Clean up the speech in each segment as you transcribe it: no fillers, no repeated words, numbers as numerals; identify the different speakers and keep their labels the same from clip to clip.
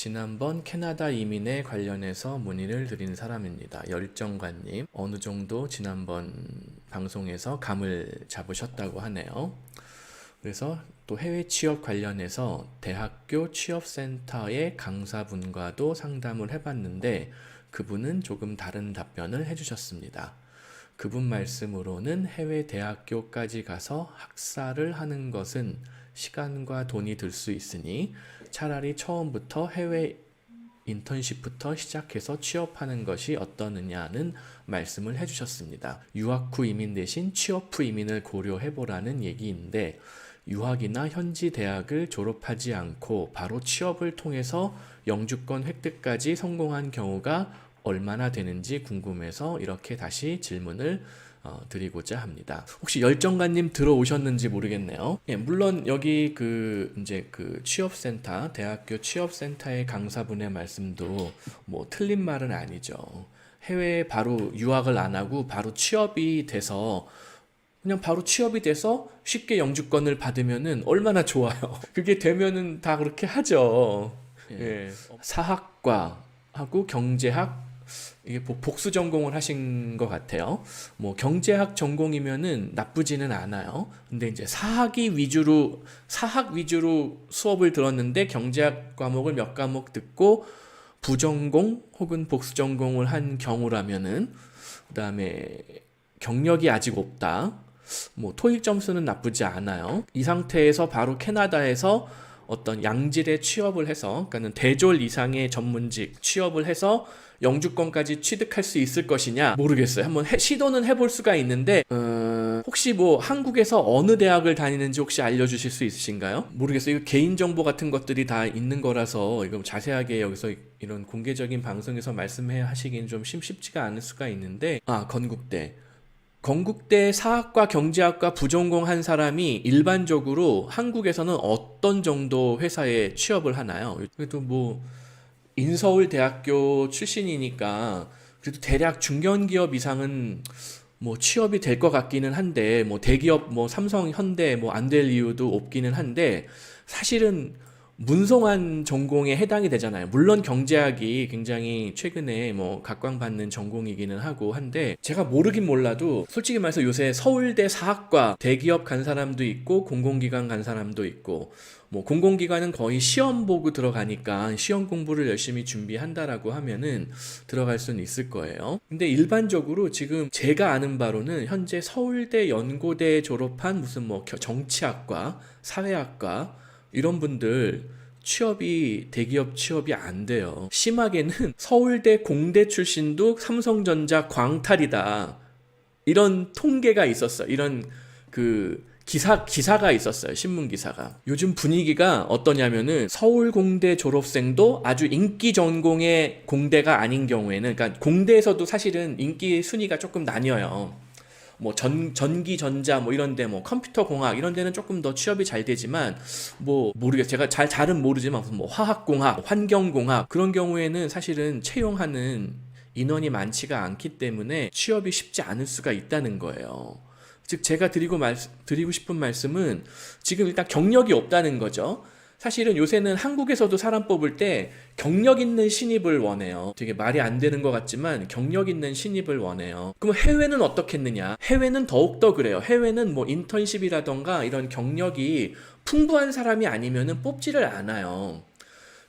Speaker 1: 지난번 캐나다 이민에 관련해서 문의를 드린 사람입니다. 열정관님, 어느 정도 지난번 방송에서 감을 잡으셨다고 하네요. 그래서 또 해외 취업 관련해서 대학교 취업센터의 강사분과도 상담을 해봤는데 그분은 조금 다른 답변을 해주셨습니다. 그분 말씀으로는 해외 대학교까지 가서 학사를 하는 것은 시간과 돈이 들 수 있으니 차라리 처음부터 해외 인턴십부터 시작해서 취업하는 것이 어떠느냐는 말씀을 해주셨습니다. 유학 후 이민 대신 취업 후 이민을 고려해보라는 얘기인데 유학이나 현지 대학을 졸업하지 않고 바로 취업을 통해서 영주권 획득까지 성공한 경우가 얼마나 되는지 궁금해서 이렇게 다시 질문을 드리고자 합니다. 혹시 열정관님 들어오셨는지 모르겠네요. 예, 물론 여기 이제 취업센터, 대학교 취업센터의 강사분의 말씀도 뭐 틀린 말은 아니죠. 해외에 바로 유학을 안 하고 바로 취업이 돼서 그냥 바로 취업이 돼서 쉽게 영주권을 받으면은 얼마나 좋아요. 그게 되면은 다 그렇게 하죠. 예. 사학과 하고 경제학 이게 복수 전공을 하신 것 같아요. 뭐 경제학 전공이면은 나쁘지는 않아요. 근데 이제 사학 위주로 수업을 들었는데 경제학 과목을 몇 과목 듣고 부전공 혹은 복수 전공을 한 경우라면은 그다음에 경력이 아직 없다. 뭐 토익 점수는 나쁘지 않아요. 이 상태에서 바로 캐나다에서 어떤 양질의 취업을 해서 그러니까는 대졸 이상의 전문직 취업을 해서 영주권까지 취득할 수 있을 것이냐 모르겠어요. 한번 시도는 해볼 수가 있는데 혹시 뭐 한국에서 어느 대학을 다니는지 혹시 알려주실 수 있으신가요? 모르겠어요. 이거 개인정보 같은 것들이 다 있는 거라서 이거 자세하게 여기서 이런 공개적인 방송에서 말씀하시기는 좀 쉽지가 않을 수가 있는데 건국대 사학과 경제학과 부전공 한 사람이 일반적으로 한국에서는 어떤 정도 회사에 취업을 하나요? 그래도 뭐 인서울대학교 출신이니까 그래도 대략 중견기업 이상은 뭐 취업이 될 것 같기는 한데 뭐 대기업 뭐 삼성, 현대 뭐 안 될 이유도 없기는 한데 사실은 문송한 전공에 해당이 되잖아요. 물론 경제학이 굉장히 최근에 뭐 각광받는 전공이기는 하고 한데 제가 모르긴 몰라도 솔직히 말해서 요새 서울대 사학과 대기업 간 사람도 있고 공공기관 간 사람도 있고 뭐 공공기관은 거의 시험 보고 들어가니까 시험 공부를 열심히 준비한다라고 하면은 들어갈 수는 있을 거예요. 근데 일반적으로 지금 제가 아는 바로는 현재 서울대 연고대 졸업한 무슨 뭐 정치학과, 사회학과 이런 분들 취업이 대기업 취업이 안 돼요. 심하게는 서울대 공대 출신도 삼성전자 광탈이다. 이런 통계가 있었어요. 이런 기사가 있었어요. 신문 기사가. 요즘 분위기가 어떠냐면은 서울공대 졸업생도 아주 인기 전공의 공대가 아닌 경우에는 그러니까 공대에서도 사실은 인기 순위가 조금 나뉘어요. 뭐 전기 전자 뭐 이런 데 뭐 컴퓨터 공학 이런 데는 조금 더 취업이 잘 되지만 뭐 모르겠어요. 제가 잘은 모르지만 무슨 뭐 화학 공학, 환경 공학 그런 경우에는 사실은 채용하는 인원이 많지가 않기 때문에 취업이 쉽지 않을 수가 있다는 거예요. 즉 제가 드리고 싶은 말씀은 지금 일단 경력이 없다는 거죠. 사실은 요새는 한국에서도 사람 뽑을 때 경력 있는 신입을 원해요. 되게 말이 안 되는 것 같지만 경력 있는 신입을 원해요. 그럼 해외는 어떻겠느냐? 해외는 더욱더 그래요. 해외는 뭐 인턴십이라던가 이런 경력이 풍부한 사람이 아니면은 뽑지를 않아요.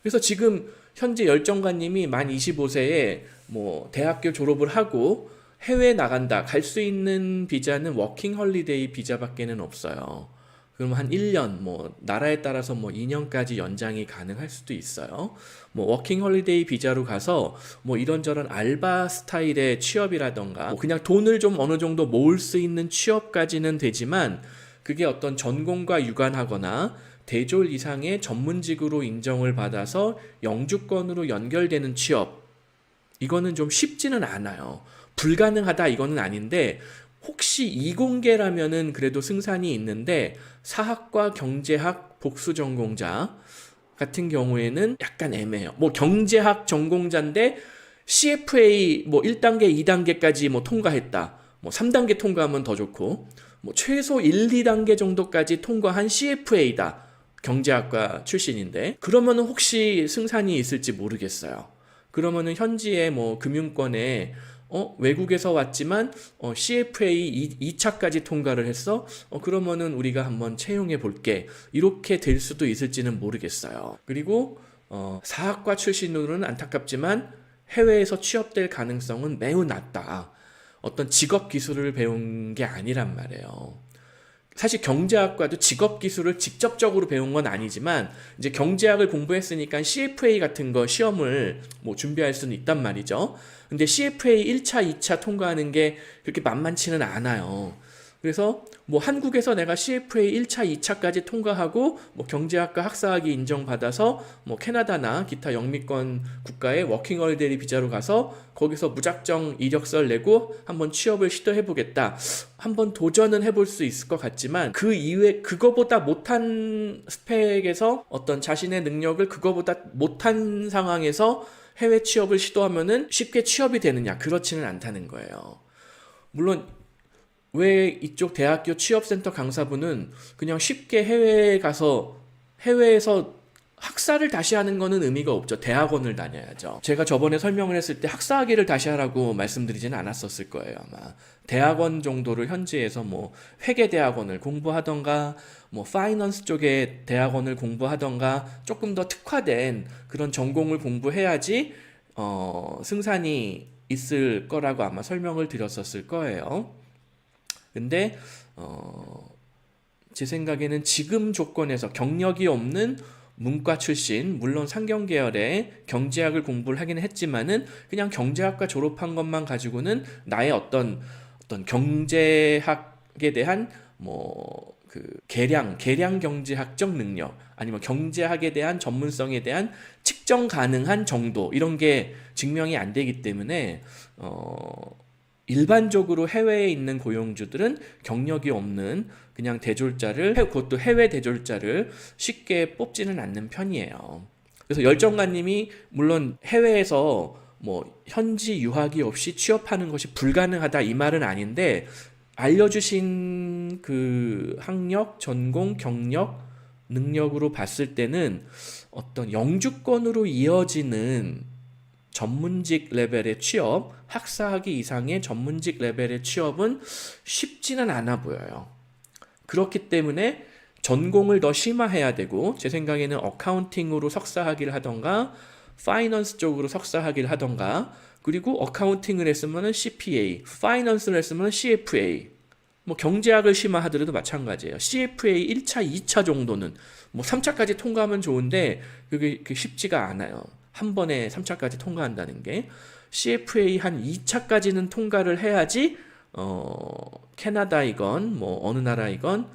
Speaker 1: 그래서 지금 현재 열정관님이 만 25세에 뭐 대학교 졸업을 하고 해외에 나간다. 갈 수 있는 비자는 워킹 홀리데이 비자밖에는 없어요. 그럼 한 1년, 뭐, 나라에 따라서 뭐 2년까지 연장이 가능할 수도 있어요. 뭐, 워킹 홀리데이 비자로 가서 뭐 이런저런 알바 스타일의 취업이라던가, 뭐 그냥 돈을 좀 어느 정도 모을 수 있는 취업까지는 되지만, 그게 어떤 전공과 유관하거나, 대졸 이상의 전문직으로 인정을 받아서 영주권으로 연결되는 취업, 이거는 좀 쉽지는 않아요. 불가능하다 이거는 아닌데 혹시 이공계라면은 그래도 승산이 있는데 사학과 경제학 복수 전공자 같은 경우에는 약간 애매해요. 뭐 경제학 전공자인데 CFA 뭐 1단계, 2단계까지 뭐 통과했다. 뭐 3단계 통과하면 더 좋고 뭐 최소 1, 2단계 정도까지 통과한 CFA다. 경제학과 출신인데 그러면은 혹시 승산이 있을지 모르겠어요. 그러면은 현지의 뭐 금융권에 외국에서 왔지만 CFA 2차까지 통과를 했어? 그러면은 우리가 한번 채용해 볼게. 이렇게 될 수도 있을지는 모르겠어요. 그리고 사학과 출신으로는 안타깝지만 해외에서 취업될 가능성은 매우 낮다. 어떤 직업 기술을 배운 게 아니란 말이에요. 사실 경제학과도 직업 기술을 직접적으로 배운 건 아니지만 이제 경제학을 공부했으니까 CFA 같은 거 시험을 뭐 준비할 수는 있단 말이죠. 근데 CFA 1차, 2차 통과하는 게 그렇게 만만치는 않아요. 그래서 뭐 한국에서 내가 CFA 1차, 2차까지 통과하고 뭐 경제학과 학사학위 인정받아서 뭐 캐나다나 기타 영미권 국가에 워킹홀리데이 비자로 가서 거기서 무작정 이력서를 내고 한번 취업을 시도해 보겠다. 한번 도전은 해볼 수 있을 것 같지만 그 이외 그거보다 못한 스펙에서 어떤 자신의 능력을 그거보다 못한 상황에서 해외 취업을 시도하면은 쉽게 취업이 되느냐? 그렇지는 않다는 거예요. 물론 왜 이쪽 대학교 취업센터 강사분은 그냥 쉽게 해외에 가서 해외에서 학사를 다시 하는 거는 의미가 없죠. 대학원을 다녀야죠. 제가 저번에 설명을 했을 때 학사학위를 다시 하라고 말씀드리지는 않았었을 거예요, 아마. 대학원 정도를 현지에서 뭐 회계대학원을 공부하던가 뭐 파이낸스 쪽의 대학원을 공부하던가 조금 더 특화된 그런 전공을 공부해야지 승산이 있을 거라고 아마 설명을 드렸었을 거예요. 근데 제 생각에는 지금 조건에서 경력이 없는 문과 출신, 물론 상경계열의 경제학을 공부를 하긴 했지만은 그냥 경제학과 졸업한 것만 가지고는 나의 어떤 경제학에 대한 뭐 그 계량 경제학적 능력 아니면 경제학에 대한 전문성에 대한 측정 가능한 정도 이런 게 증명이 안 되기 때문에 일반적으로 해외에 있는 고용주들은 경력이 없는 그냥 대졸자를 그것도 해외 대졸자를 쉽게 뽑지는 않는 편이에요. 그래서 열정가님이 물론 해외에서 뭐 현지 유학이 없이 취업하는 것이 불가능하다 이 말은 아닌데 알려주신 그 학력, 전공, 경력, 능력으로 봤을 때는 어떤 영주권으로 이어지는 전문직 레벨의 취업, 학사학위 이상의 전문직 레벨의 취업은 쉽지는 않아 보여요. 그렇기 때문에 전공을 더 심화해야 되고 제 생각에는 어카운팅으로 석사학위를 하던가 파이낸스 쪽으로 석사학위를 하던가 그리고 어카운팅을 했으면 CPA, 파이낸스를 했으면 CFA 뭐 경제학을 심화하더라도 마찬가지예요. CFA 1차, 2차 정도는 뭐 3차까지 통과하면 좋은데 그게 쉽지가 않아요. 한 번에 3차까지 통과한다는 게 CFA 한 2차까지는 통과를 해야지 캐나다이건 뭐 어느 나라이건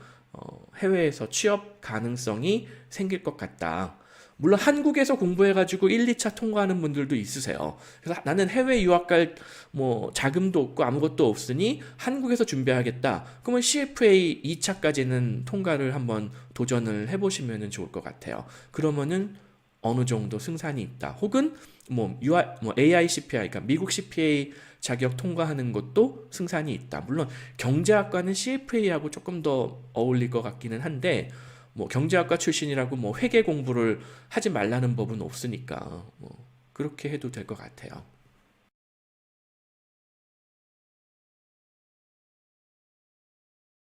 Speaker 1: 해외에서 취업 가능성이 생길 것 같다. 물론 한국에서 공부해가지고 1, 2차 통과하는 분들도 있으세요. 그래서 나는 해외 유학 갈 뭐 자금도 없고 아무것도 없으니 한국에서 준비하겠다. 그러면 CFA 2차까지는 통과를 한번 도전을 해보시면 좋을 것 같아요. 그러면은 어느 정도 승산이 있다. 혹은 뭐 AICPI, 그러니까 미국 CPA 자격 통과하는 것도 승산이 있다. 물론 경제학과는 CFA하고 조금 더 어울릴 것 같기는 한데 뭐 경제학과 출신이라고 뭐 회계 공부를 하지 말라는 법은 없으니까 뭐 그렇게 해도 될 것 같아요.